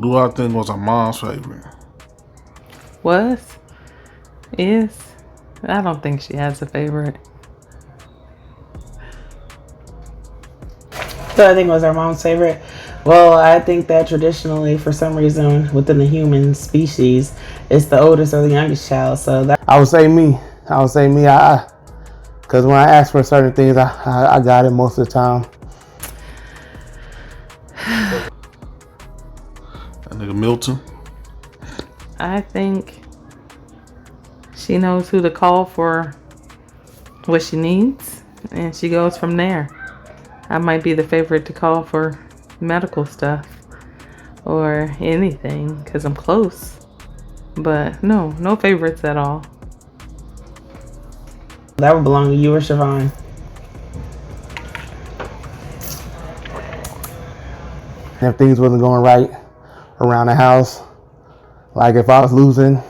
do I think was our mom's favorite? Was? Is? I don't think she has a favorite. So I think it was our mom's favorite. Well, I think that traditionally, for some reason, within the human species, it's the oldest or the youngest child. So that I would say me. Because when I ask for certain things, I got it most of the time. That nigga Milton. I think she knows who to call for what she needs, and she goes from there. I might be the favorite to call for medical stuff or anything because I'm close. But no favorites at all. that would belong to you or Siobhan. If things wasn't going right around the house, like if I was losing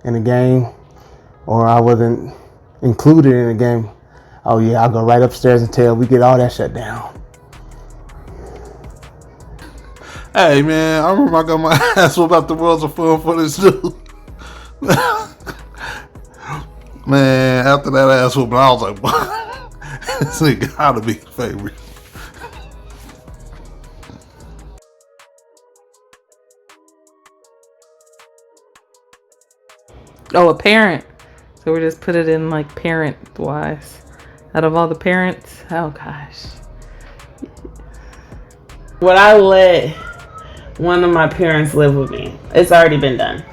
in a game or I wasn't included in a game, oh yeah, I'll go right upstairs until we get all that shut down. Hey man, I remember I got my ass whooped out the Worlds of Fun for this dude. Man, after that ass whooping, I was like, what? This nigga gotta be the favorite. Oh, a parent. So we just put it in like parent wise. Out of all the parents, oh gosh. Would I let one of my parents live with me? It's already been done.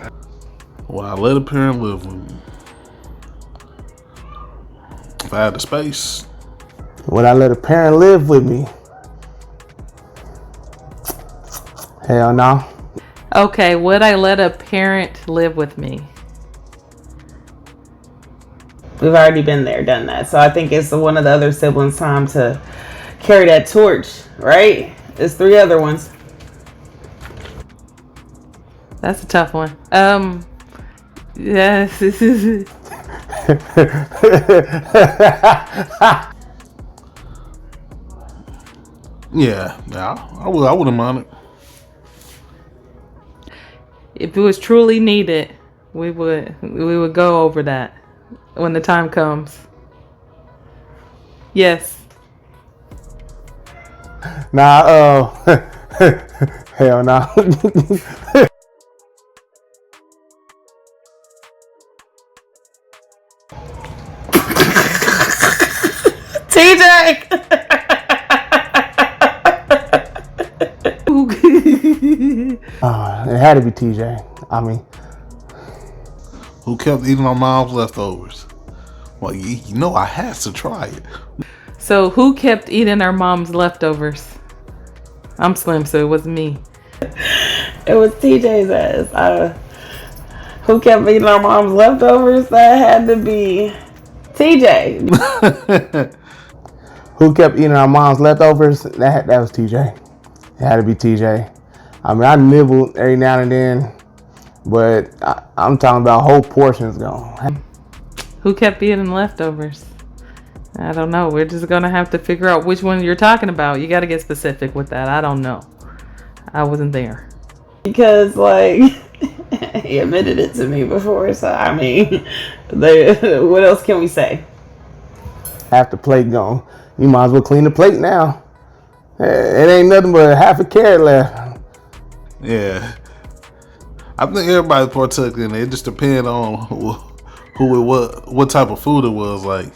Well, I let a parent live with me. If I had the space. Would I let a parent live with me? Hell no. Okay, would I let a parent live with me? We've already been there, done that. So I think it's one of the other siblings' time to carry that torch, right? It's 3 other ones. That's a tough one. Yes, this is Yeah, I wouldn't mind it. if it was truly needed, we would go over that when the time comes. Yes. Nah, hell no. TJ! It had to be TJ. I mean, Who kept eating our mom's leftovers? Well, you know I had to try it. So who kept eating our mom's leftovers? I'm slim, so it wasn't me. It was TJ's ass. Who kept eating our mom's leftovers? That had to be TJ. who kept eating our mom's leftovers? That was TJ. It had to be TJ. I mean, I nibbled every now and then, but I'm talking about whole portions gone. Who kept eating leftovers? I don't know. We're just gonna have to figure out which one you're talking about. You gotta get specific with that. I don't know. I wasn't there. Because, like, he admitted it to me before. So, I mean, what else can we say? Half the plate gone. You might as well clean the plate now. It ain't nothing but half a carrot left. Yeah. I think everybody partook in it. It just depends on who it was, what type of food it was. Like,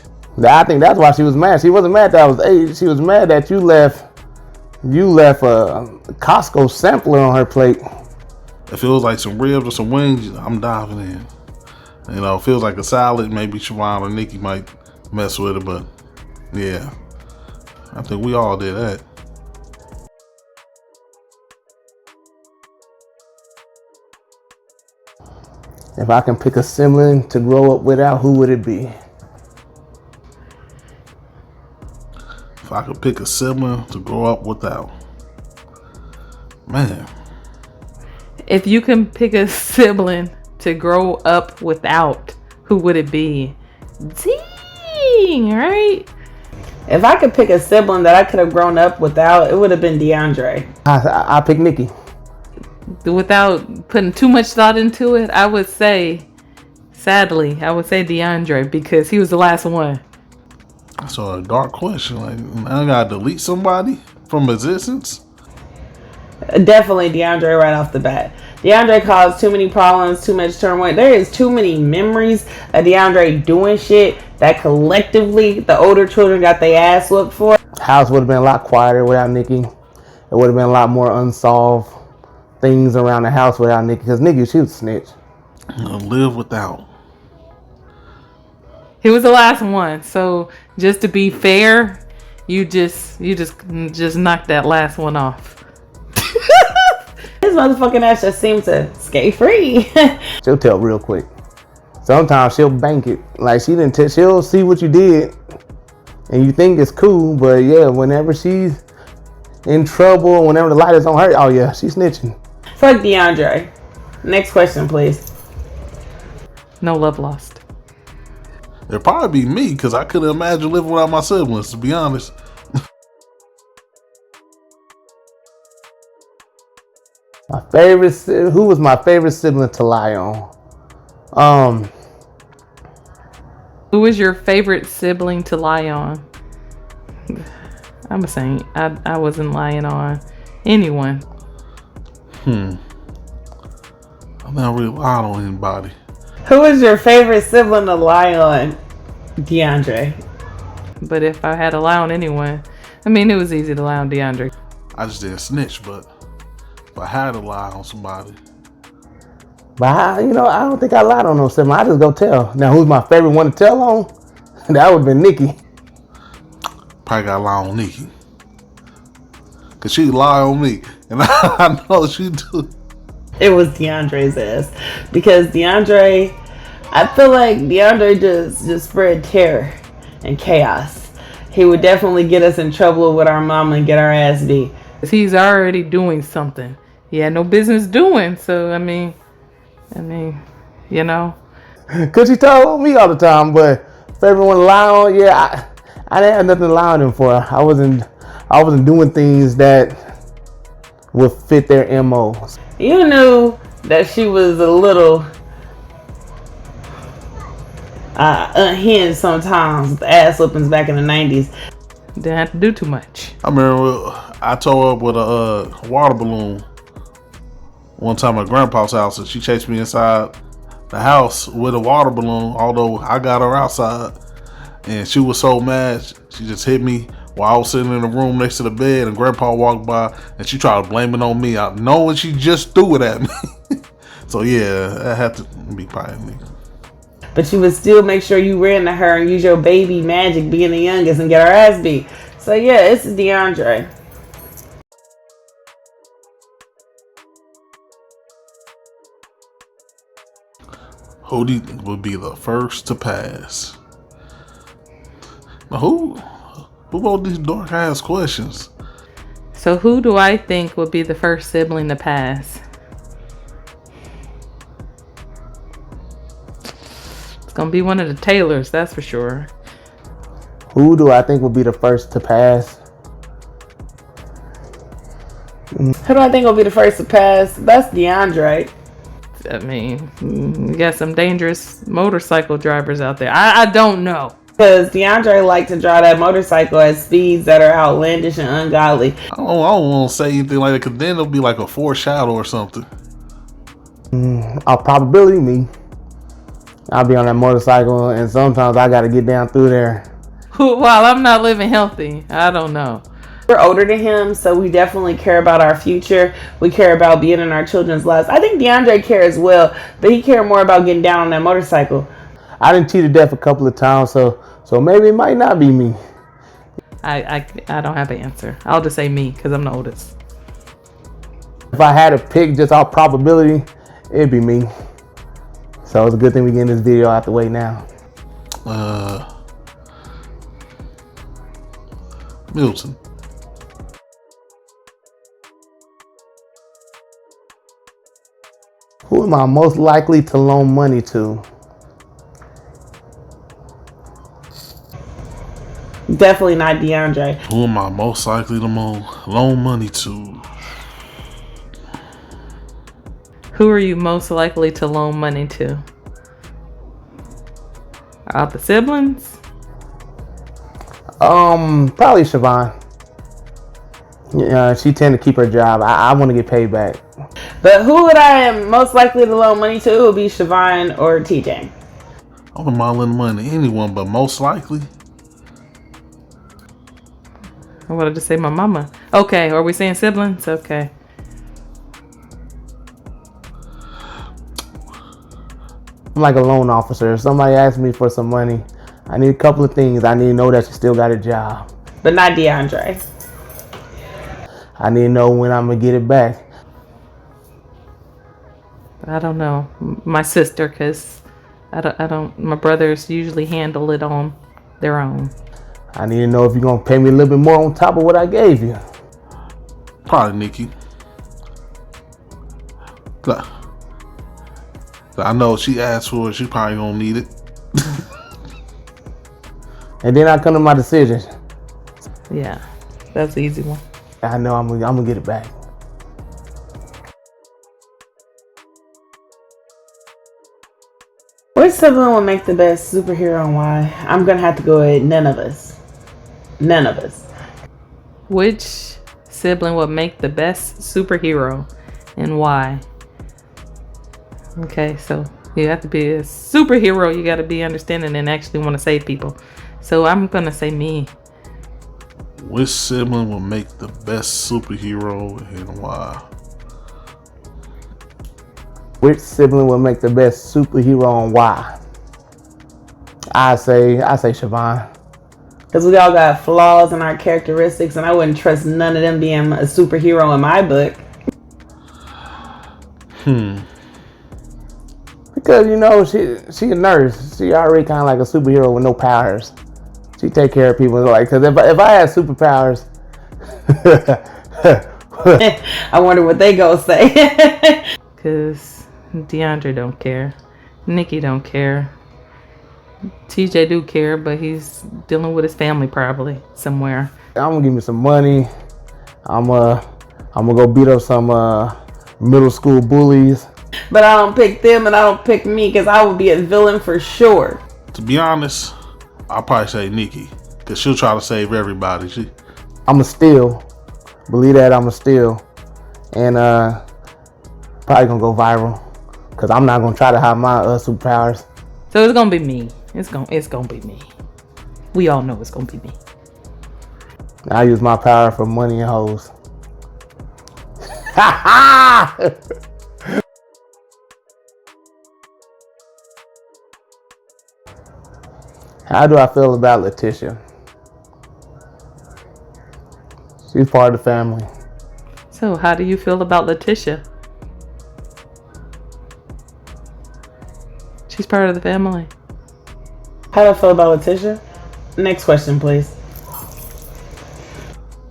I think that's why she was mad. She wasn't mad that I was 8. She was mad that you left a Costco sampler on her plate. if it was like some ribs or some wings, I'm diving in. You know, if it feels like a salad, maybe Siobhan or Nikki might mess with it, but yeah, I think we all did that. If I can pick a sibling to grow up without, who would it be? If I could pick a sibling to grow up without, man. If you can pick a sibling to grow up without, who would it be? Dang, right? If I could pick a sibling that I could have grown up without, it would have been DeAndre. I pick Nikki. without putting too much thought into it, I would say, sadly, I would say DeAndre, because he was the last one. So a dark question. Like, I gotta delete somebody from existence. Definitely DeAndre right off the bat. DeAndre caused too many problems, too much turmoil. There is too many memories of DeAndre doing shit that collectively the older children got their ass whooped for. House would have been a lot quieter without Nikki. It would have been a lot more unsolved things around the house without Nikki. Because Nikki, she was a snitch. Live without. He was the last one, so just to be fair, you just knocked that last one off. This motherfucking ass just seemed to skate free. She'll tell real quick. Sometimes she'll bank it. Like she didn't tell. She'll see what you did, and you think it's cool. But yeah, whenever she's in trouble, whenever the light is on her, oh yeah, she's snitching. Fuck DeAndre. Next question, please. No love lost. It'd probably be me, because I couldn't imagine living without my siblings, to be honest. My favorite. Who was my favorite sibling to lie on? Who was your favorite sibling to lie on? I'm a saint. I wasn't lying on anyone. I'm not really lying on anybody. Who was your favorite sibling to lie on? DeAndre. But if I had to lie on anyone, I mean, it was easy to lie on DeAndre. I just didn't snitch, but if I had to lie on somebody, But I don't think I lied on no sibling. I just go tell. Now, who's my favorite one to tell on? That would have been Nikki. probably got to lie on Nikki. Because she lie on me. And I know she do. It was DeAndre's ass. Because DeAndre, I feel like DeAndre just spread terror and chaos. He would definitely get us in trouble with our mama and get our ass beat. He's already doing something he had no business doing. So, I mean, you know. Because he told me all the time, but favorite one to lie on, yeah, I didn't have nothing to lie on him for. I wasn't doing things that would fit their MO. You knew that she was a little unhinged sometimes with the ass whoopings back in the 90s. Didn't have to do too much. I remember I tore up with a water balloon one time at Grandpa's house, and she chased me inside the house with a water balloon, although I got her outside. And she was so mad, she just hit me while I was sitting in the room next to the bed, and Grandpa walked by, and she tried to blame it on me, knowing she just threw it at me. So yeah, that had to be probably me. But you would still make sure you ran to her and use your baby magic being the youngest and get her ass beat. So yeah, this is DeAndre. Who would be the first to pass? Now, who wrote these dark ass questions? So who do I think would be the first sibling to pass? It's gonna be one of the Taylors, that's for sure. Who do I think would be the first to pass? Who do I think will be the first to pass? That's DeAndre. I mean, you got some dangerous motorcycle drivers out there. I don't know. Because DeAndre liked to drive that motorcycle at speeds that are outlandish and ungodly. I don't want to say anything like that, because then it'll be like a foreshadow or something. Probability me. I'll be on that motorcycle, and sometimes I got to get down through there. While I'm not living healthy, I don't know. We're older than him, so we definitely care about our future. We care about being in our children's lives. I think DeAndre cares well, but he cared more about getting down on that motorcycle. I done cheated death a couple of times, so maybe it might not be me. I don't have an answer. I'll just say me, because I'm the oldest. If I had to pick just off probability, it'd be me. So it's a good thing we getting this video out the way now. Milton. Who am I most likely to loan money to? Definitely not DeAndre. Who am I most likely to loan money to? Who are you most likely to loan money to? Out the siblings? Probably Siobhan. Yeah, she tend to keep her job. I want to get paid back. But who would I am most likely to loan money to? It would be Siobhan or TJ. I wouldn't mind lending money to anyone, but most likely, I wanted to say my mama. Okay, are we saying siblings? Okay. I'm like a loan officer. If somebody asks me for some money, I need a couple of things. I need to know that you still got a job. But not DeAndre. I need to know when I'm going to get it back. I don't know. My sister, because I don't, my brothers usually handle it on their own. I need to know if you're going to pay me a little bit more on top of what I gave you. probably Nikki. I know if she asked for it, she probably gonna need it. And then I come to my decision. Yeah, that's the easy one. I know I'm gonna get it back. Which sibling would make the best superhero and why? I'm gonna have to go with none of us. None of us. Which sibling would make the best superhero and why? Okay, so you have to be a superhero. You got to be understanding and actually want to save people. So I'm going to say me. Which sibling will make the best superhero and why? Which sibling will make the best superhero and why? I say Siobhan. Because we all got flaws in our characteristics, and I wouldn't trust none of them being a superhero in my book. Because, you know, she a nurse. She already kind of like a superhero with no powers. She take care of people. Like, because if I had superpowers, I wonder what they gonna say. Because DeAndre don't care. Nikki don't care. TJ do care, but he's dealing with his family probably somewhere. I'm gonna give me some money. I'm gonna go beat up some middle school bullies. But I don't pick them and I don't pick me because I would be a villain for sure. To be honest, I'll probably say Nikki, because she'll try to save everybody. I'm a steal. Believe that, I'm a steal. And probably gonna go viral. Because I'm not gonna try to hide my superpowers. So it's gonna be me. It's gonna be me. We all know it's gonna be me. I use my power for money and hoes. Ha ha! How do I feel about Letitia? She's part of the family. So how do you feel about Letitia? She's part of the family. How do I feel about Letitia? Next question, please.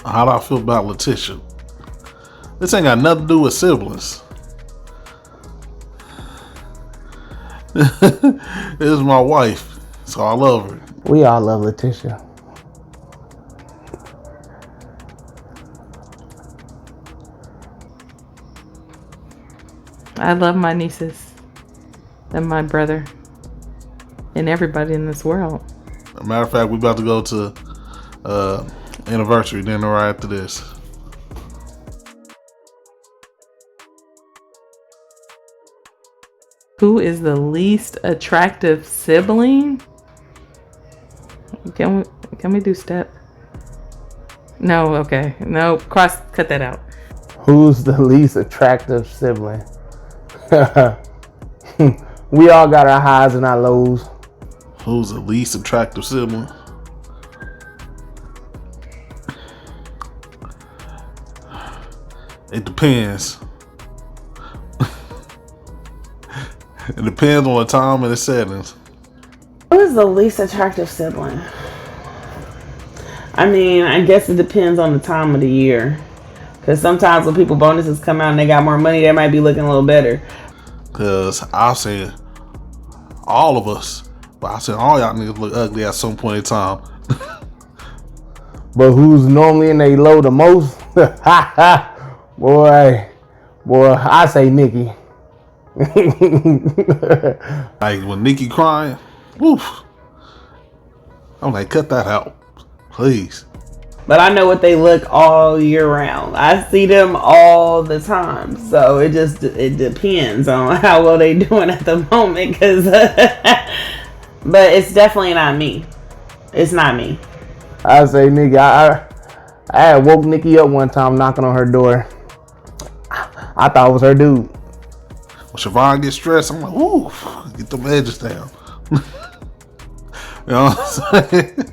How do I feel about Letitia? This ain't got nothing to do with siblings. This is my wife, so I love her. We all love Letitia. I love my nieces and my brother and everybody in this world. As a matter of fact, we about to go to anniversary dinner right after this. Who is the least attractive sibling? Can we do step? No, okay. No, cut that out. Who's the least attractive sibling? We all got our highs and our lows. Who's the least attractive sibling? It depends. It depends on the time and the settings. Who is the least attractive sibling? I mean, I guess it depends on the time of the year. Because sometimes when people bonuses come out and they got more money, they might be looking a little better. Because I've seen all of us, but I've seen all y'all niggas look ugly at some point in time. But who's normally in they low the most? boy, I say Nikki. Like when Nikki crying, woof. I'm like, cut that out, please. But I know what they look all year round. I see them all the time. So it depends on how well they doing at the moment. Cause but it's definitely not me. It's not me. I say, nigga, I had woke Nikki up one time knocking on her door. I thought it was her dude. When Siobhan gets stressed, I'm like, ooh, get them edges down. You know what I'm saying?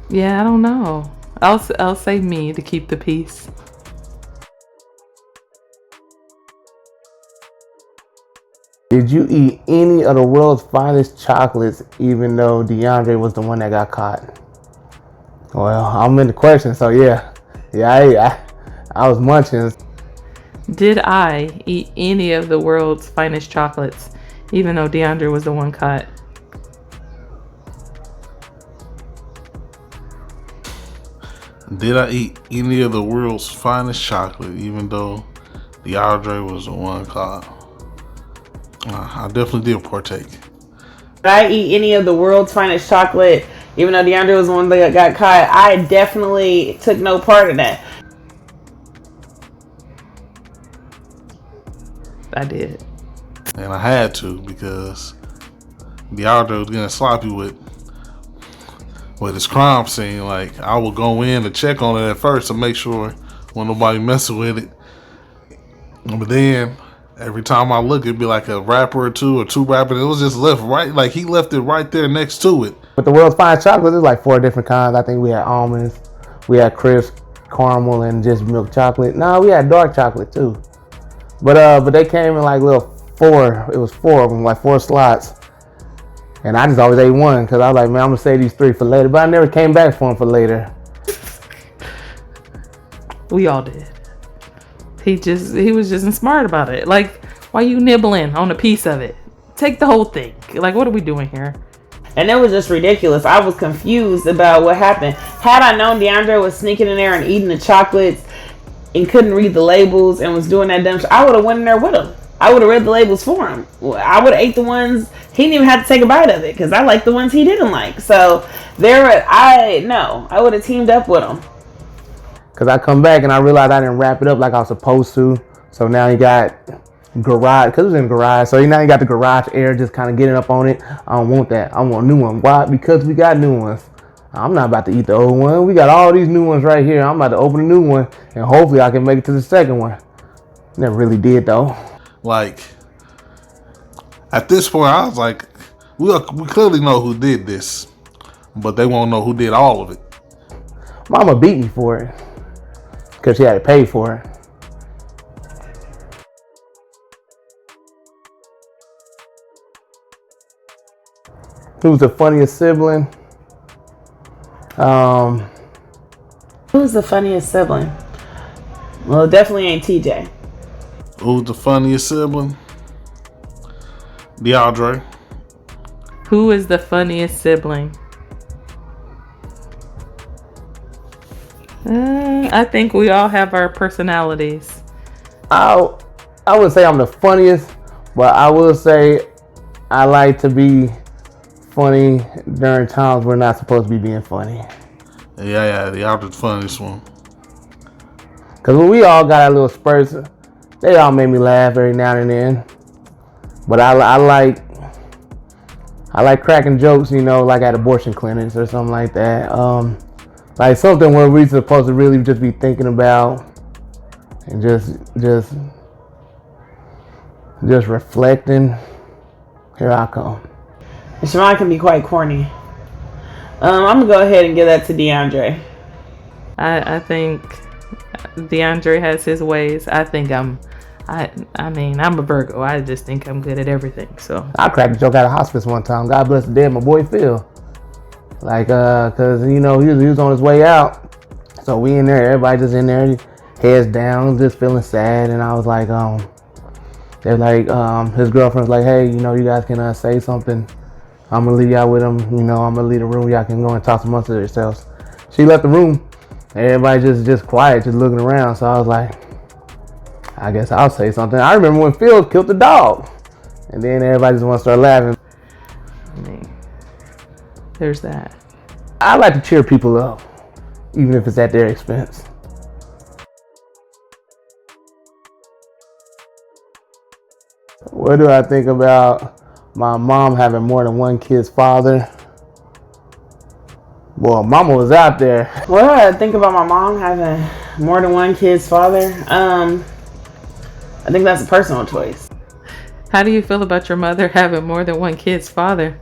Yeah, I don't know. I'll say me to keep the peace. Did you eat any of the world's finest chocolates, even though DeAndre was the one that got caught? Well, I'm in the question, so yeah, I was munching. Did I eat any of the world's finest chocolates, even though DeAndre was the one caught? Did I eat any of the world's finest chocolate, even though DeAndre was the one caught? I definitely did partake. Did I eat any of the world's finest chocolate, even though DeAndre was the one that got caught? I definitely took no part in that. I did. And I had to because DeAndre was getting sloppy with his crime scene. Like, I would go in to check on it at first to make sure when nobody messing with it. But then every time I look, it'd be like a wrapper or two wrappers. It was just left right, like he left it right there next to it. But the world's finest chocolate, there's like 4 different kinds. I think we had almonds, we had crisp, caramel, and just milk chocolate. No, we had dark chocolate too. But they came in like little 4. It was 4 of them, like 4 slots. And I just always ate one because I was like, man, I'm gonna save these 3 for later. But I never came back for them for later. We all did. He was just smart about it. Like, why you nibbling on a piece of it? Take the whole thing. Like, what are we doing here? And it was just ridiculous. I was confused about what happened. Had I known DeAndre was sneaking in there and eating the chocolates and couldn't read the labels and was doing that dumb shit, I would have went in there with him. I would have read the labels for him. I would have ate the ones he didn't even have to take a bite of it because I liked the ones he didn't like. So I would have teamed up with him. Because I come back and I realized I didn't wrap it up like I was supposed to. So now you got garage, because it was in the garage. So now you got the garage air just kind of getting up on it. I don't want that. I want a new one. Why? Because we got new ones. I'm not about to eat the old one. We got all these new ones right here. I'm about to open a new one and hopefully I can make it to the second one. Never really did though. Like, at this point, I was like, we clearly know who did this, but they won't know who did all of it. Mama beat me for it because she had to pay for it. Who's the funniest sibling? Who's the funniest sibling? Well, it definitely ain't TJ. Who's the funniest sibling? DeAndre. Who is the funniest sibling? I think we all have our personalities. I would say I'm the funniest, but I will say I like to be funny during times we're not supposed to be being funny. Yeah, DeAndre's the funniest one. Because when we all got our little spurts, they all made me laugh every now and then. But I like cracking jokes, you know, like at abortion clinics or something like that. Like something where we're supposed to really just be thinking about and just reflecting. Here I come. And Siobhan can be quite corny. I'm gonna go ahead and give that to DeAndre. I think DeAndre has his ways. I think I'm a Virgo. I just think I'm good at everything. So I cracked a joke at a hospice one time. God bless the dead, my boy Phil. Like, cause you know he was on his way out, so we in there, everybody just in there, heads down, just feeling sad. And I was like, they're like, his girlfriend's like, hey, you know, you guys can say something. I'm gonna leave y'all with him. You know, I'm gonna leave the room. Y'all can go and talk amongst yourselves. She left the room. Everybody just quiet, just looking around. So I was like, I guess I'll say something. I remember when Phil killed the dog. And then everybody just wants to start laughing. I mean, there's that. I like to cheer people up, even if it's at their expense. What do I think about my mom having more than one kid's father? Well, mama was out there. What do I think about my mom having more than one kid's father? I think that's a personal choice. How do you feel about your mother having more than one kid's father?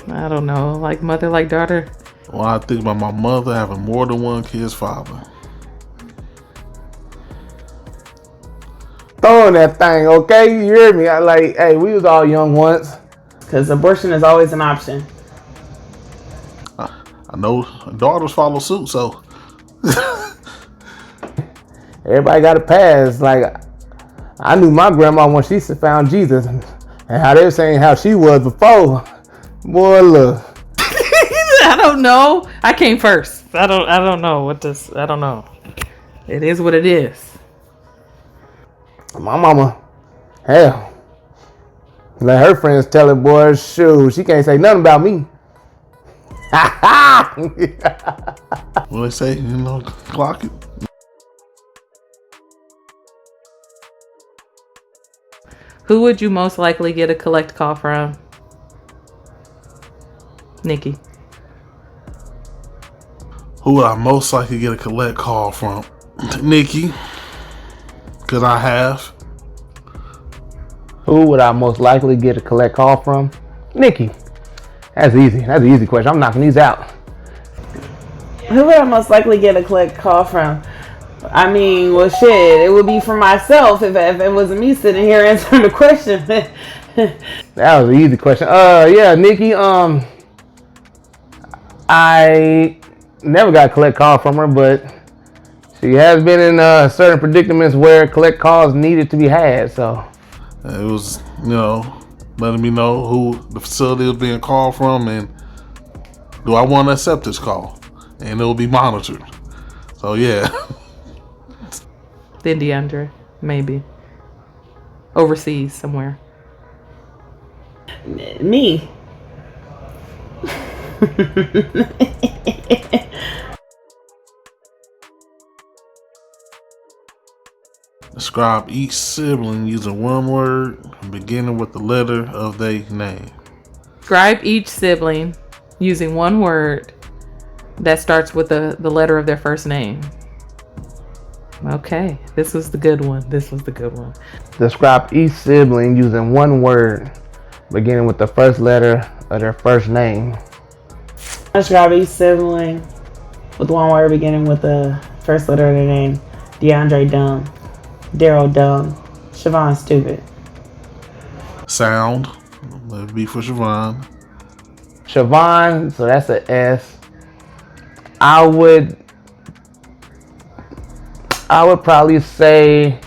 I don't know, like mother, like daughter. Well, I think about my mother having more than one kid's father. Throwing that thing, okay? You hear me? I like, hey, we was all young once. Because abortion is always an option. I know daughters follow suit, so Everybody got a pass. Like, I knew my grandma when she found Jesus, and how they were saying how she was before. Boy, look. I don't know. I came first. I don't know what this. I don't know. It is what it is. My mama, hell, let her friends tell it, boy, shoot, she can't say nothing about me. what they say, clock it. Who would you most likely get a collect call from? Nikki. Who would I most likely get a collect call from? Nikki. Because I have. Who would I most likely get a collect call from? Nikki. That's easy. That's an easy question. I'm knocking these out. Who would I most likely get a collect call from? I mean, well, shit, it would be for myself if it wasn't me sitting here answering the question. That was an easy question. Yeah, Nikki, I never got a collect call from her, but she has been in certain predicaments where collect calls needed to be had, so. It was, letting me know who the facility was being called from and do I want to accept this call? And it will be monitored. So, yeah. Then DeAndre, maybe. Overseas somewhere. Me. Describe each sibling using one word beginning with the letter of their name. Describe each sibling using one word that starts with the letter of their first name. Okay, this was the good one. Describe each sibling using one word beginning with the first letter of their first name. Describe each sibling with one word beginning with the first letter of their name. DeAndre dumb. Daryl dumb. Siobhan stupid. Sound. Let it be for Siobhan. Siobhan, so that's an S. I would probably say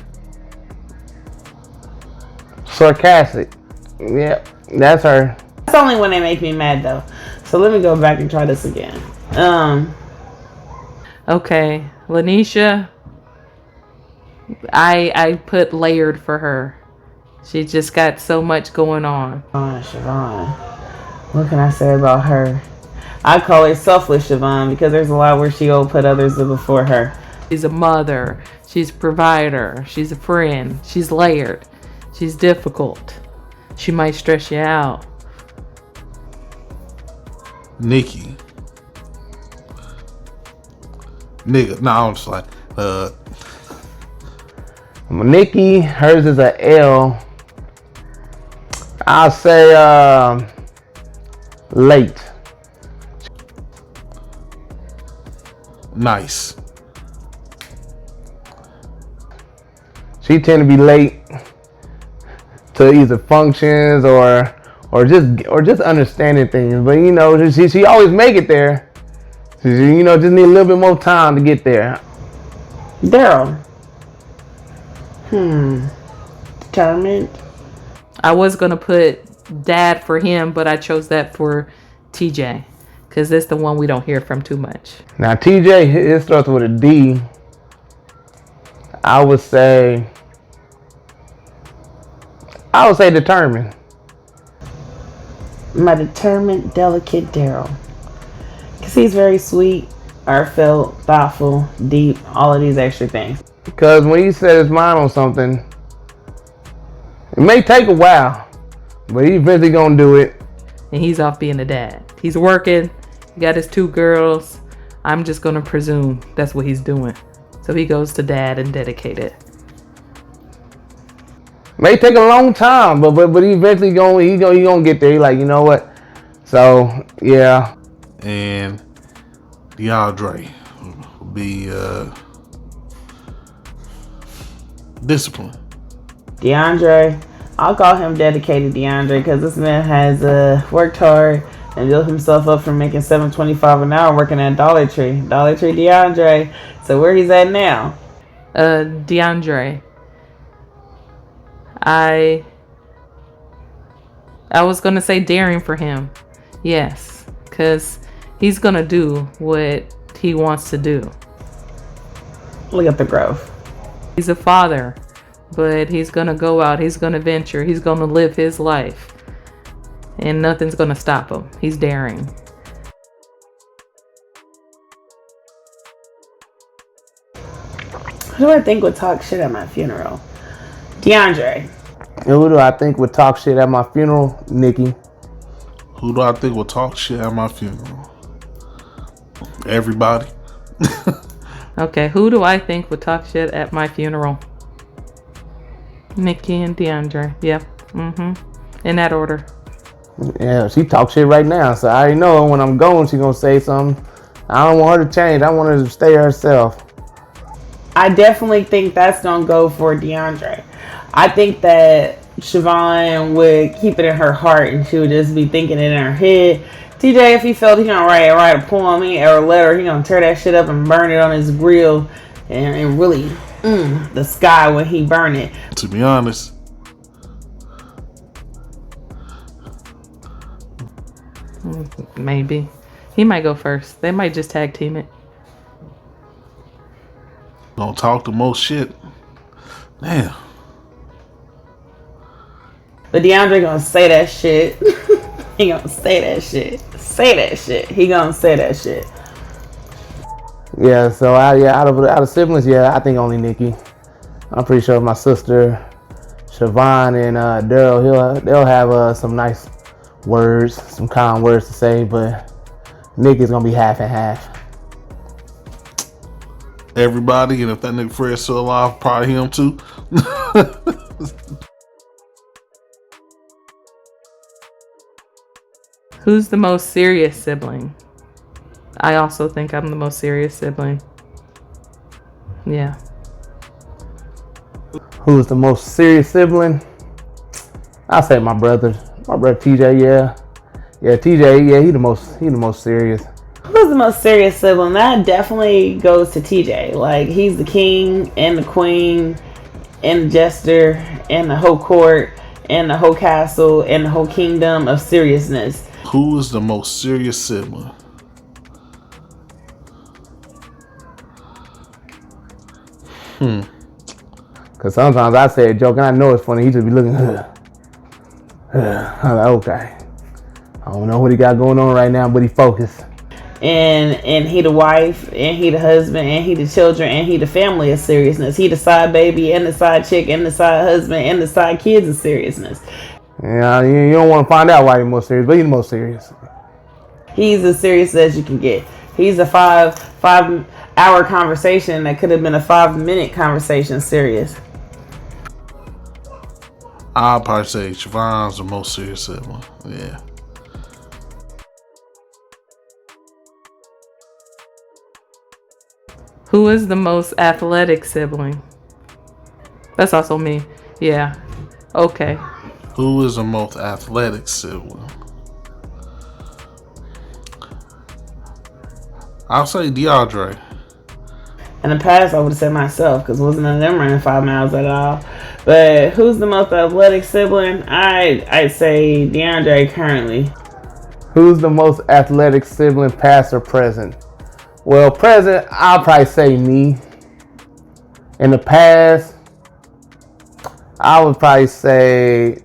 sarcastic. Yep, that's her. That's only when they make me mad though. So let me go back and try this again. Okay, Lanisha, I put layered for her. She just got so much going on. Siobhan. What can I say about her? I call her selfless Siobhan because there's a lot where she'll put others before her. She's a mother. She's a provider. She's a friend. She's layered. She's difficult. She might stress you out. Nikki. Nigga. No, I'm just like, Nikki, hers is a L. I'll say late. nice. She tend to be late to either functions or just understanding things. But she always make it there. She, just need a little bit more time to get there. Daryl. Determined. I was going to put dad for him, but I chose that for TJ because it's the one we don't hear from too much. Now TJ, it starts with a D. I would say determined. My determined, delicate Daryl. Because he's very sweet, heartfelt, thoughtful, deep, all of these extra things. Because when he set his mind on something, it may take a while, but he's eventually gonna do it. And he's off being a dad. He's working, he got his 2 girls. I'm just gonna presume that's what he's doing. So he goes to dad and dedicate it. May take a long time, but he eventually gonna get there. He like, you know what? So yeah. And DeAndre will be disciplined. DeAndre, I'll call him dedicated DeAndre because this man has worked hard and built himself up from making $7.25 an hour working at Dollar Tree. Dollar Tree DeAndre. So where he's at now? DeAndre. I was gonna say daring for him. Yes, because he's gonna do what he wants to do. Look at the growth. He's a father, but he's gonna go out, he's gonna venture, he's gonna live his life. And nothing's gonna stop him. He's daring. Who do I think would talk shit at my funeral? DeAndre. And who do I think would talk shit at my funeral? Nikki. Who do I think will talk shit at my funeral? Everybody. Okay, who do I think would talk shit at my funeral? Nikki and DeAndre. Yep. In that order. Yeah, she talk shit right now, so I already know when I'm going, she gonna say something. I don't want her to change. I want her to stay herself. I definitely think that's gonna go for DeAndre. I think that Siobhan would keep it in her heart and she would just be thinking it in her head. TJ, if he felt he gonna write a poem or a letter, he gonna tear that shit up and burn it on his grill and really the sky when he burn it. To be honest, Maybe. He might go first. They might just tag team it. gonna talk the most shit. Damn. But DeAndre gonna say that shit. He gonna say that shit. Say that shit. He gonna say that shit. Yeah, so out of siblings, I think only Nikki. I'm pretty sure my sister, Siobhan and Daryl, they'll have some nice words, some kind words to say, but Nikki's gonna be half and half. Everybody, and if that nigga Fred's still alive, probably him too. Who's the most serious sibling? I also think I'm the most serious sibling. Yeah. Who's the most serious sibling? I'll say my brother. My brother TJ, Yeah, TJ, he the most serious. Who's the most serious sibling? That definitely goes to TJ. Like, he's the king and the queen and the jester and the whole court and the whole castle and the whole kingdom of seriousness. Who is the most serious sibling? Cause sometimes I say a joke and I know it's funny. He just be looking. I'm like, okay. I don't know what he got going on right now, but he focused. And he the wife, and he the husband, and he the children, and he the family of seriousness. He the side baby, and the side chick, and the side husband, and the side kids of seriousness. Yeah, you don't want to find out why he's most serious, but he's the most serious. He's as serious as you can get. He's a 5-hour conversation that could have been a 5-minute conversation serious. I'll probably say Siobhan's the most serious sibling. Yeah. Who is the most athletic sibling? That's also me. Yeah. Okay. Who is the most athletic sibling? I'll say DeAndre. In the past, I would have said myself because wasn't none of them running 5 miles at all. But who's the most athletic sibling? I'd say DeAndre currently. Who's the most athletic sibling, past or present? Well, present, I'll probably say me. In the past, I'll probably say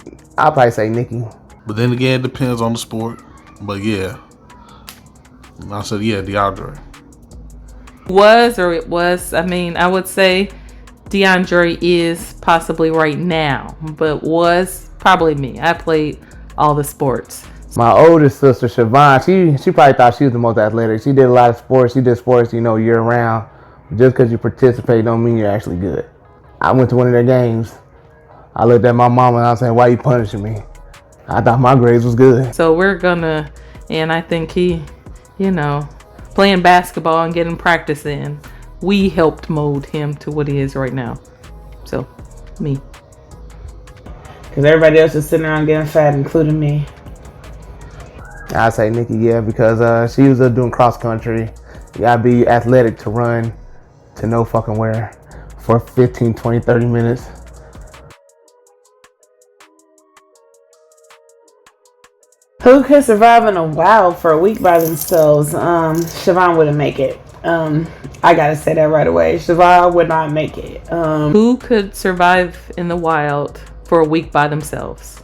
Nikki. But then again, it depends on the sport. But yeah, I said yeah, DeAndre. I would say DeAndre is possibly right now, but was probably me. I played all the sports. My oldest sister, Siobhan, she probably thought she was the most athletic. She did a lot of sports. She did sports, year round. Just because you participate don't mean you're actually good. I went to one of their games. I looked at my mama and I was saying, why you punishing me? I thought my grades was good. So and I think he, playing basketball and getting practice in, we helped mold him to what he is right now. So, me. Because everybody else is sitting around getting fat, including me. I say Nikki, yeah, because she was doing cross country. You gotta be athletic to run to no fucking where for 15, 20, 30 minutes. Who could survive in a wild for a week by themselves? Siobhan wouldn't make it. I gotta say that right away. Siobhan would not make it. Who could survive in the wild for a week by themselves?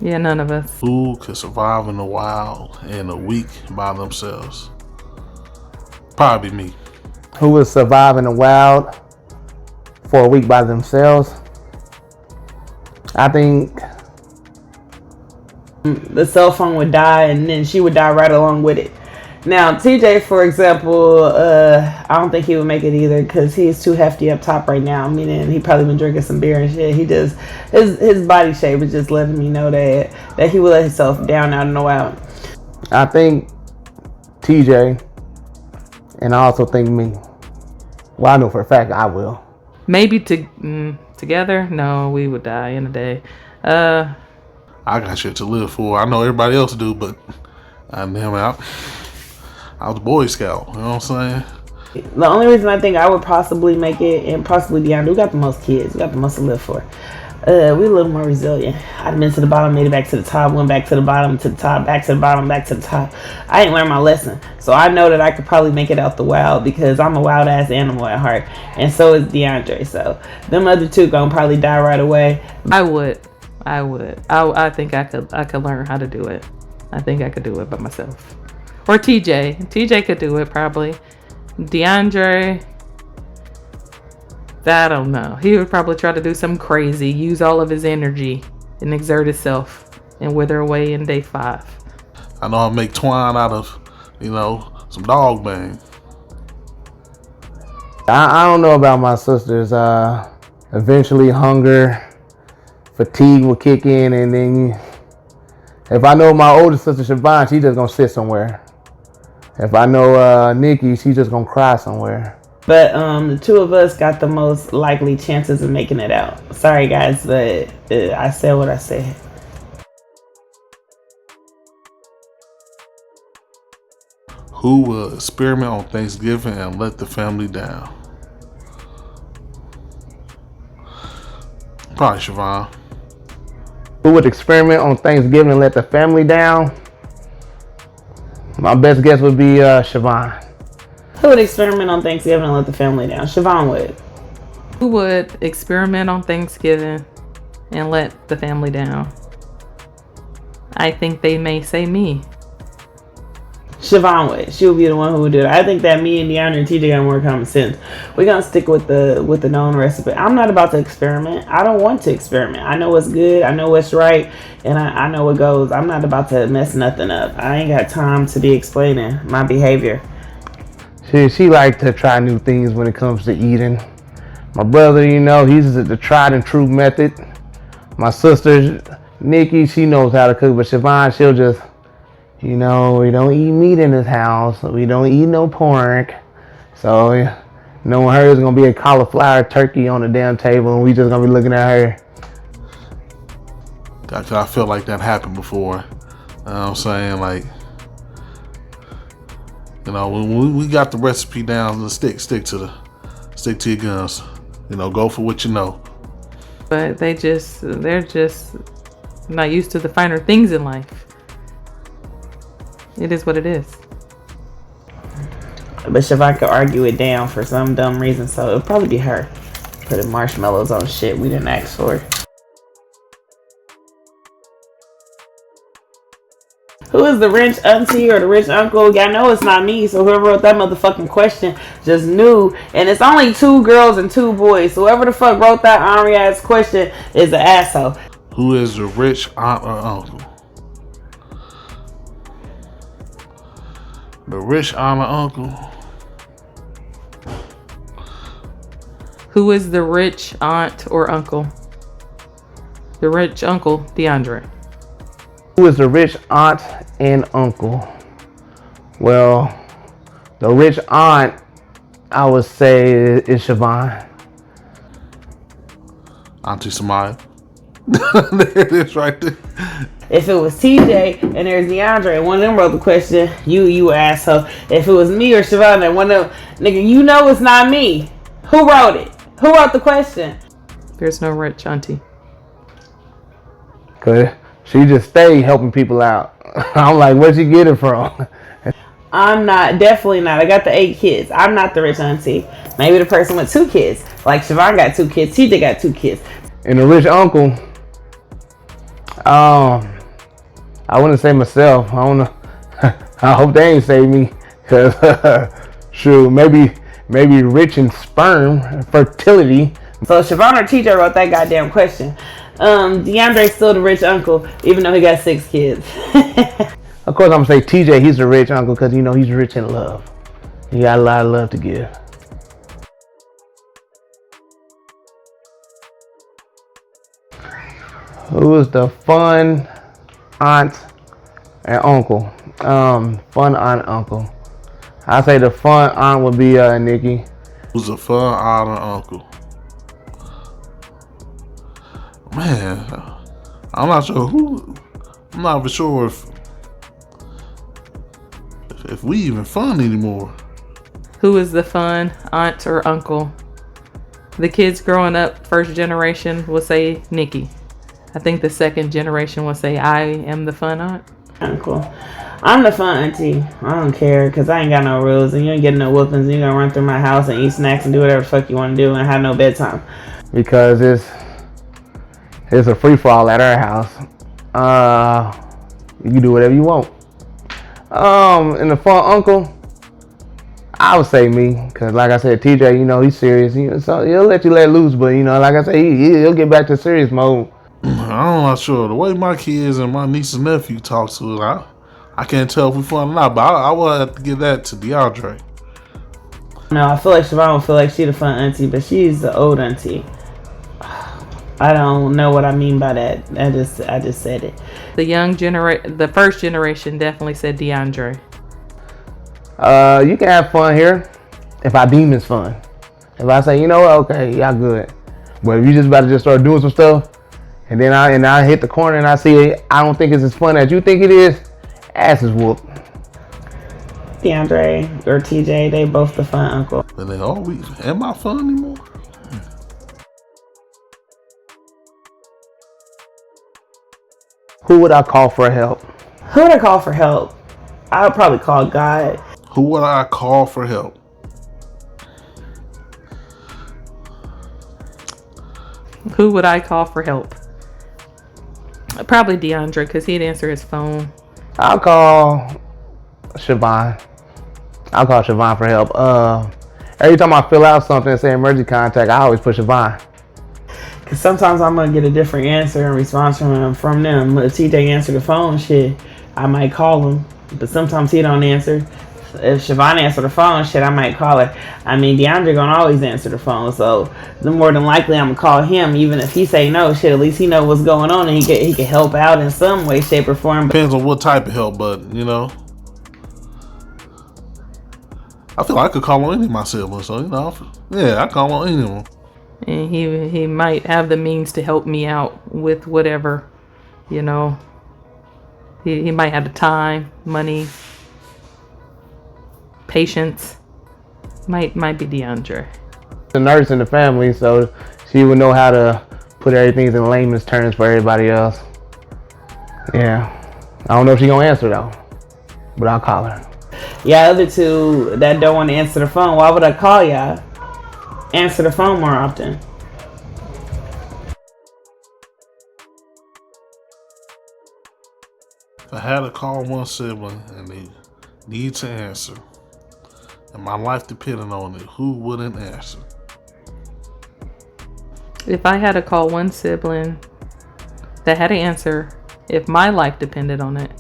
Yeah, none of us. Who could survive in the wild in a week by themselves? Probably me. Who would survive in the wild for a week by themselves? I think the cell phone would die and then she would die right along with it. Now, TJ, for example, I don't think he would make it either because he's too hefty up top right now. Meaning he probably been drinking some beer and shit. He just his body shape is just letting me know that he will let himself down out in the wild. I think TJ, and I also think me. Well, I know for a fact I will. Maybe together? No, we would die in a day. I got shit to live for. I know everybody else do, but I was a Boy Scout. You know what I'm saying? The only reason I think I would possibly make it, and possibly DeAndre, we got the most kids. We got the most to live for. We a little more resilient. I'd been to the bottom, made it back to the top, went back to the bottom, to the top, back to the bottom, back to the top. I ain't learned my lesson. So I know that I could probably make it out the wild because I'm a wild ass animal at heart. And so is DeAndre. So them other two gonna probably die right away. I would. I think I could learn how to do it. I think I could do it by myself. Or TJ. TJ could do it probably. DeAndre, I don't know. He would probably try to do something crazy, use all of his energy and exert himself and wither away in day 5. I know I'll make twine out of, some dog bang. I don't know about my sisters. Eventually hunger, fatigue will kick in, and then if I know my older sister Siobhan, she just gonna sit somewhere. If I know Nikki, she just gonna cry somewhere. But the two of us got the most likely chances of making it out. Sorry guys, but I said what I said. Who will experiment on Thanksgiving and let the family down? Probably Siobhan. Who would experiment on Thanksgiving and let the family down? My best guess would be Siobhan. Who would experiment on Thanksgiving and let the family down? Siobhan would. Who would experiment on Thanksgiving and let the family down? I think they may say me. Siobhan would. She would be the one who would do it. I think that me and DeAndre and TJ got more common sense. We're gonna stick with the known recipe. I'm not about to experiment. I don't want to experiment. I know what's good. I know what's right, and I know what goes. I'm not about to mess nothing up. I ain't got time to be explaining my behavior. She like to try new things when it comes to eating. My brother, he's the tried and true method. My sister, Nikki, she knows how to cook, but Siobhan, she'll just, we don't eat meat in this house. We don't eat no pork. So, knowing her is going to be a cauliflower turkey on the damn table, and we just going to be looking at her. I feel like that happened before. You know what I'm saying? Like, when we got the recipe down, stick to your guns. Go for what you know. But they're just not used to the finer things in life. It is what it is. But Siobhan could argue it down for some dumb reason, so it'll probably be her. Putting marshmallows on shit we didn't ask for. Who is the rich auntie or the rich uncle? Y'all know it's not me, so whoever wrote that motherfucking question just knew. And it's only 2 girls and 2 boys. So whoever the fuck wrote that ornery ass question is an asshole. Who is the rich aunt or uncle? The rich aunt or uncle? Who is the rich aunt or uncle? The rich uncle, DeAndre. Who is the rich aunt and uncle? Well, the rich aunt, I would say, is Siobhan. Auntie Samaya. There it is right there. If it was TJ and there's DeAndre and one of them wrote the question, you asshole. If it was me or Siobhan and one of them, nigga, you know it's not me. Who wrote it? Who wrote the question? There's no rich auntie. Cause she just stayed helping people out. I'm like, where'd you get it from? I'm not, definitely not. I got the 8 kids. I'm not the rich auntie. Maybe the person with 2 kids. Like Siobhan got 2 kids. TJ got 2 kids. And the rich uncle, I wouldn't say myself. I don't know. I hope they ain't say me. Cause shoot, maybe rich in sperm, fertility. So Siobhan or TJ wrote that goddamn question. DeAndre's still the rich uncle, even though he got 6 kids. Of course, I'm gonna say TJ. He's the rich uncle because you know he's rich in love. He got a lot of love to give. Who is the fun aunt and uncle? Fun aunt uncle. I say the fun aunt would be Nikki. Who's a fun aunt or uncle? Man, I'm not sure who. I'm not for sure if we even fun anymore. Who is the fun aunt or uncle? The kids growing up, first generation, will say Nikki. I think the second generation will say I am the fun aunt. Uncle. I'm the fun auntie. I don't care because I ain't got no rules and you ain't getting no whoopings and you gonna run through my house and eat snacks and do whatever the fuck you want to do and have no bedtime. Because it's a free for all at our house. You can do whatever you want. And the fun uncle, I would say me, because like I said, TJ, you know, he's serious. So he'll let you let loose, but you know, like I said, he'll get back to serious mode. I'm not sure. The way my kids and my niece and nephew talk to us, I can't tell if we fun or not, but I will have to give that to DeAndre. No, I feel like Siobhan will feel like she's the fun auntie, but she's the old auntie. I don't know what I mean by that. I just said it. The first generation definitely said DeAndre. You can have fun here if I deem it's fun. If I say, you know what, okay, y'all good. But if you just about to just start doing some stuff, and then I hit the corner and I see I don't think it's as fun as you think it is, ass is whooped. DeAndre or TJ, they both the fun uncle. And then, am I fun anymore? Who would I call for help? Who would I call for help? I would probably call God. Who would I call for help? Who would I call for help? Probably DeAndre, because he'd answer his phone. I'll call Siobhan. I'll call Siobhan for help. Every time I fill out something and say emergency contact, I always put Siobhan. Cause sometimes I'm gonna get a different answer and response from them. If TJ answer the phone, shit, I might call him. But sometimes he don't answer. If Siobhan answer the phone, shit, I might call her. I mean, DeAndre gonna always answer the phone, so the more than likely I'm gonna call him, even if he say no. Shit, at least he know what's going on and he can help out in some way, shape, or form. Depends on what type of help, but you know, I feel like I could call on any of my siblings, so you know, yeah, I call on any of them. And he might have the means to help me out with whatever, you know. He might have the time, money, patience. Might be DeAndre. The nurse in the family, so she would know how to put everything in layman's terms for everybody else. Yeah. I don't know if she's gonna answer though, but I'll call her. Y'all other two that don't want to answer the phone, why would I call y'all? Answer the phone more often. If I had to call one sibling and they need to answer, and my life depended on it, who wouldn't answer? If I had to call one sibling that had to answer, if my life depended on it.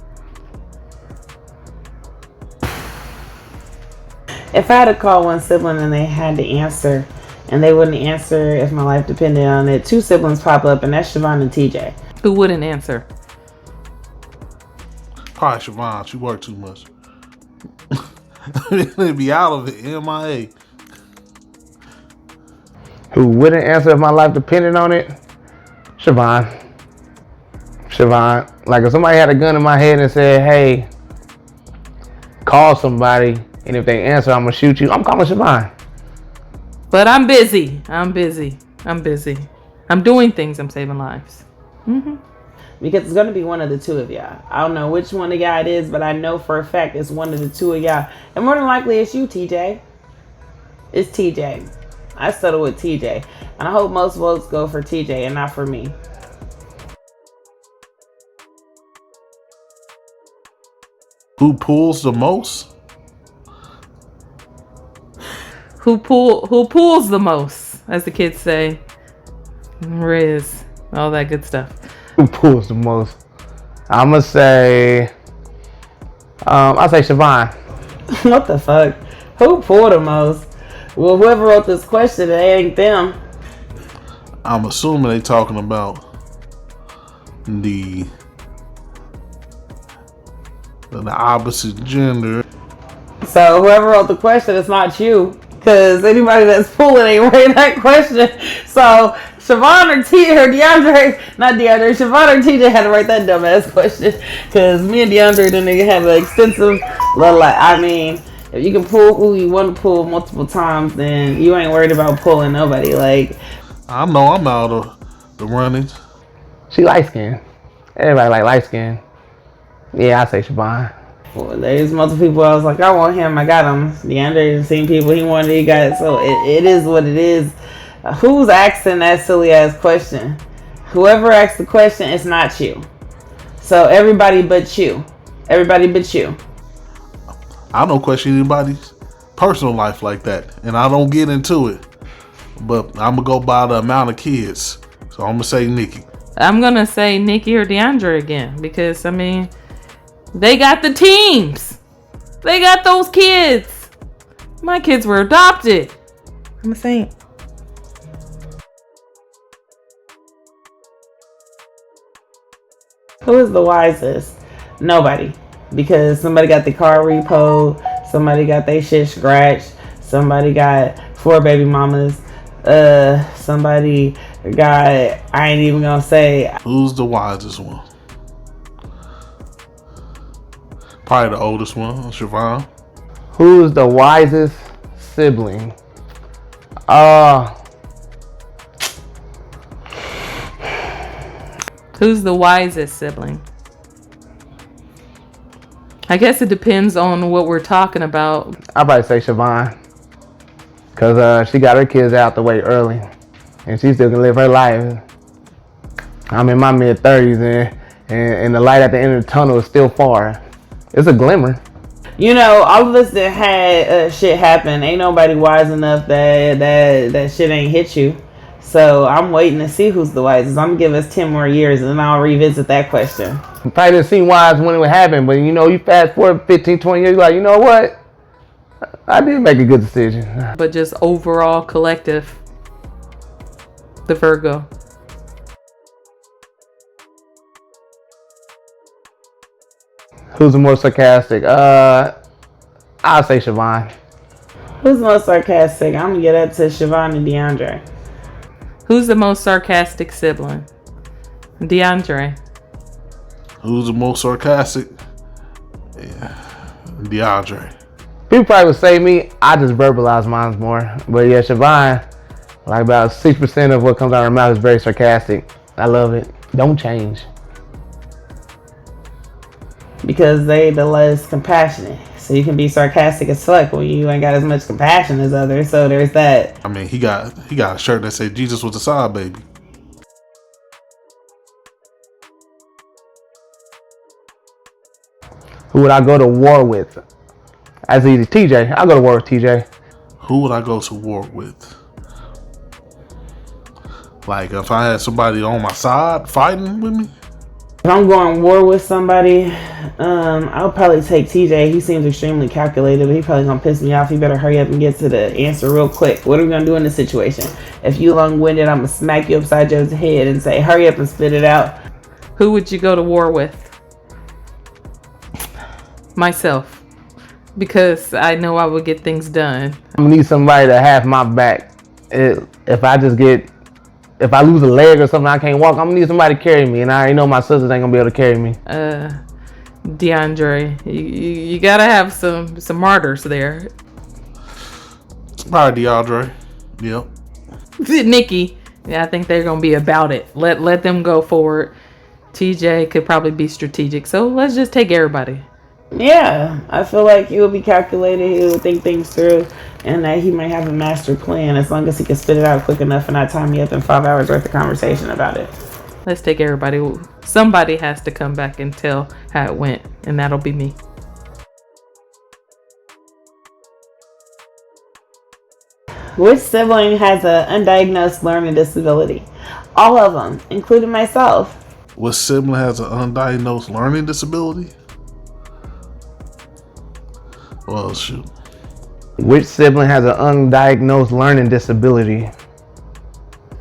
If I had to call one sibling and they had to answer, and they wouldn't answer if my life depended on it, two siblings pop up, and that's Siobhan and TJ. Who wouldn't answer? Probably Siobhan. She worked too much. They'd be out of it, MIA. Who wouldn't answer if my life depended on it? Siobhan. Like if somebody had a gun in my head and said, hey, call somebody, and if they answer, I'm gonna shoot you, I'm calling Siobhan. But I'm busy. I'm doing things. I'm saving lives. Because it's going to be one of the two of y'all. I don't know which one of y'all it is, but I know for a fact it's one of the two of y'all. And more than likely it's you, TJ. It's TJ. I settle with TJ. And I hope most votes go for TJ and not for me. Who pulls the most? Who pulls the most, as the kids say. Riz. All that good stuff. Who pulls the most? I'll say Siobhan. What the fuck? Who pulled the most? Well, whoever wrote this question, it ain't them. I'm assuming they talking about the opposite gender. So whoever wrote the question, it's not you. Because anybody that's pulling ain't writing that question. So Siobhan or Siobhan or TJ had to write that dumbass question. Because me and DeAndre didn't have an extensive little, if you can pull who you want to pull multiple times, then you ain't worried about pulling nobody. Like, I know I'm out of the runnings. She light skinned. Everybody like light skinned. Yeah, I say Siobhan. well, there's multiple people. I was like, I want him. I got him. DeAndre seen people he wanted. He got it. So it is what it is. Who's asking that silly ass question? Whoever asked the question, it's not you. So everybody but you. Everybody but you. I don't question anybody's personal life like that, and I don't get into it. But I'm gonna go by the amount of kids. So I'm gonna say Nikki. I'm gonna say Nikki or DeAndre again because they got the teams. They got those kids. My kids were adopted. I'm a saint. Who is the wisest? Nobody. Because somebody got the car repoed, somebody got their shit scratched, somebody got 4 baby mamas, somebody got, I ain't even gonna say. Who's the wisest one? Probably the oldest one, Siobhan. Who's the wisest sibling? Who's the wisest sibling? I guess it depends on what we're talking about. I'd probably say Siobhan. Because she got her kids out the way early. And she still can live her life. I'm in my mid-30s and the light at the end of the tunnel is still far. It's a glimmer. You know, all of us that had shit happen, ain't nobody wise enough that shit ain't hit you. So I'm waiting to see who's the wisest. I'm gonna give us 10 more years and then I'll revisit that question. You probably didn't seem wise when it would happen, but you fast forward 15, 20 years, you're like, you know what? I did make a good decision. But just overall collective, the Virgo. Who's the more sarcastic? I'll say Siobhan. Who's the most sarcastic? I'm gonna get that to Siobhan and DeAndre. Who's the most sarcastic sibling? DeAndre. Who's the most sarcastic? Yeah, DeAndre. People probably would say me. I just verbalize mine more. But yeah, Siobhan, like about 6% of what comes out of her mouth is very sarcastic. I love it. Don't change. Because they the less compassionate. So you can be sarcastic as fuck when you ain't got as much compassion as others. So there's that. I mean, he got a shirt that said Jesus was a side baby. Who would I go to war with? As easy, TJ. I'll go to war with TJ. Who would I go to war with? Like if I had somebody on my side fighting with me? If I'm going war with somebody, I'll probably take TJ. He seems extremely calculated, but he probably gonna piss me off. He better hurry up and get to the answer real quick. What are we gonna do in this situation? If you long-winded, I'm gonna smack you upside your head and say, hurry up and spit it out. Who would you go to war with? Myself. Because I know I would get things done. I'm gonna need somebody to have my back. If I lose a leg or something, I can't walk, I'm gonna need somebody to carry me, and I already know my sisters ain't gonna be able to carry me. DeAndre, you gotta have some martyrs there. Probably DeAndre. Yep. Nikki, yeah, I think they're gonna be about it. Let them go forward. TJ could probably be strategic, so let's just take everybody. Yeah, I feel like he will be calculated. He will think things through, and that he might have a master plan as long as he can spit it out quick enough and not tie me up in 5 hours worth of conversation about it. Let's take everybody. Somebody has to come back and tell how it went, and that'll be me. Which sibling has an undiagnosed learning disability? All of them, including myself. What sibling has an undiagnosed learning disability? Well, shoot. Which sibling has an undiagnosed learning disability?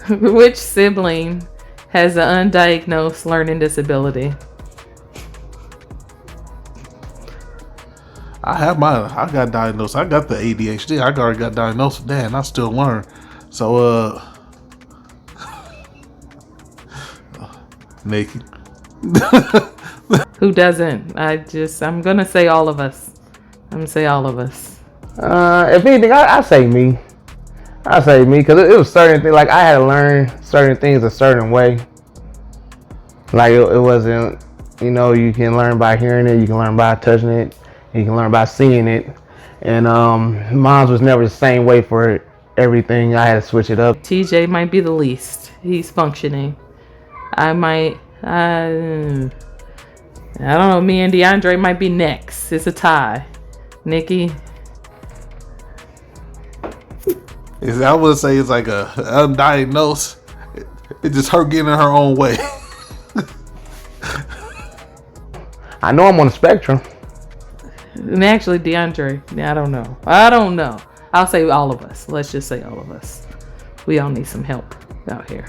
Which sibling has an undiagnosed learning disability? I got diagnosed. I got the ADHD. I already got diagnosed with that, and I still learn. So, Nikki. Who doesn't? I'm gonna say all of us. I'm gonna say all of us. If anything, I say me. I say me, because it was certain things, like I had to learn certain things a certain way. Like it wasn't, you can learn by hearing it, you can learn by touching it, you can learn by seeing it. And mine was never the same way for everything. I had to switch it up. TJ might be the least. He's functioning. I don't know, me and DeAndre might be next. It's a tie. Nikki? I would say it's like a undiagnosed. It's just her getting in her own way. I know I'm on the spectrum. And actually, DeAndre, I don't know. I'll say all of us. Let's just say all of us. We all need some help out here.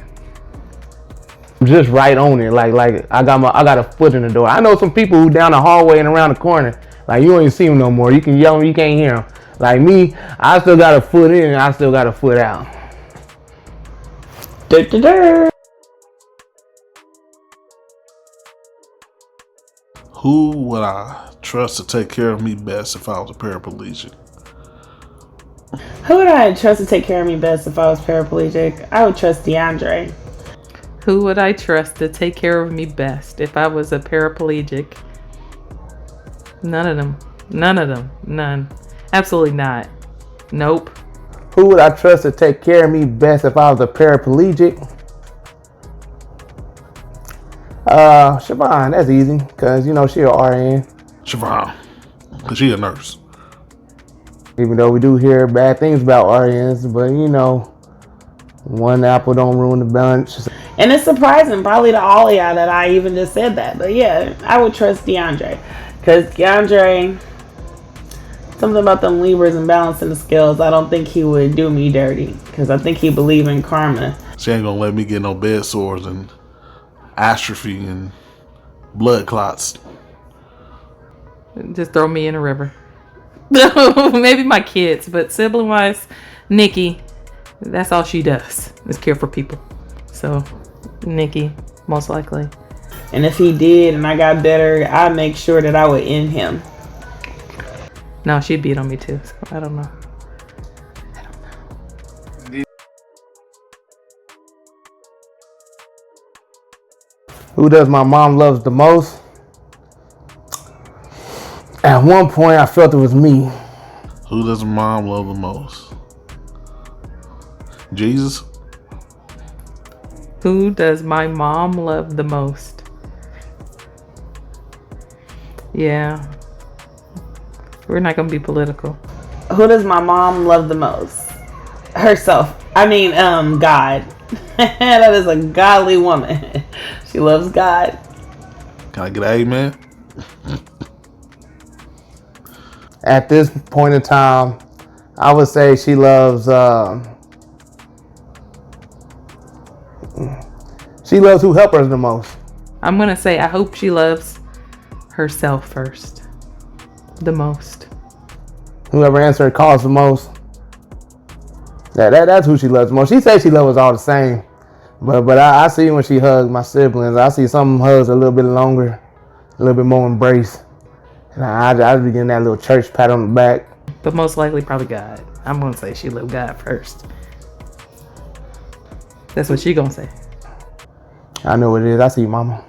Just right on it. Like I got a foot in the door. I know some people who down the hallway and around the corner. Like you don't even see them no more. You can yell them, you can't hear them. Like me, I still got a foot in and I still got a foot out. Who would I trust to take care of me best if I was a paraplegic? Who would I trust to take care of me best if I was paraplegic? I would trust DeAndre. Who would I trust to take care of me best if I was a paraplegic? None of them. None. Absolutely not. Nope. Who would I trust to take care of me best if I was a paraplegic? Siobhan, that's easy, because she a RN. Siobhan, because she a nurse. Even though we do hear bad things about RNs, but one apple don't ruin the bunch. And it's surprising probably to all of y'all that I even just said that. But yeah, I would trust DeAndre. Because DeAndre, something about them Libras and balancing the scales, I don't think he would do me dirty. Because I think he believe in karma. She ain't gonna let me get no bed sores and atrophy and blood clots. Just throw me in a river. Maybe my kids, but sibling wise, Nikki, that's all she does is care for people. So Nikki, most likely. And if he did and I got better, I'd make sure that I would end him. No, she'd beat on me too, so I don't know. Who does my mom loves the most? At one point, I felt it was me. Who does mom love the most? Jesus? Who does my mom love the most? Yeah. We're not going to be political. Who does my mom love the most? Herself. I mean, God. That is a godly woman. She loves God. Can I get an amen? At this point in time, I would say she loves who help her the most. I'm going to say I hope she loves herself first. The most. Whoever answers her calls the most. That's who she loves the most. She says she loves us all the same. But I see when she hugs my siblings, I see some hugs a little bit longer, a little bit more embrace. And I be getting that little church pat on the back. But most likely probably God. I'm going to say she loved God first. That's what she going to say. I know what it is. I see you, mama.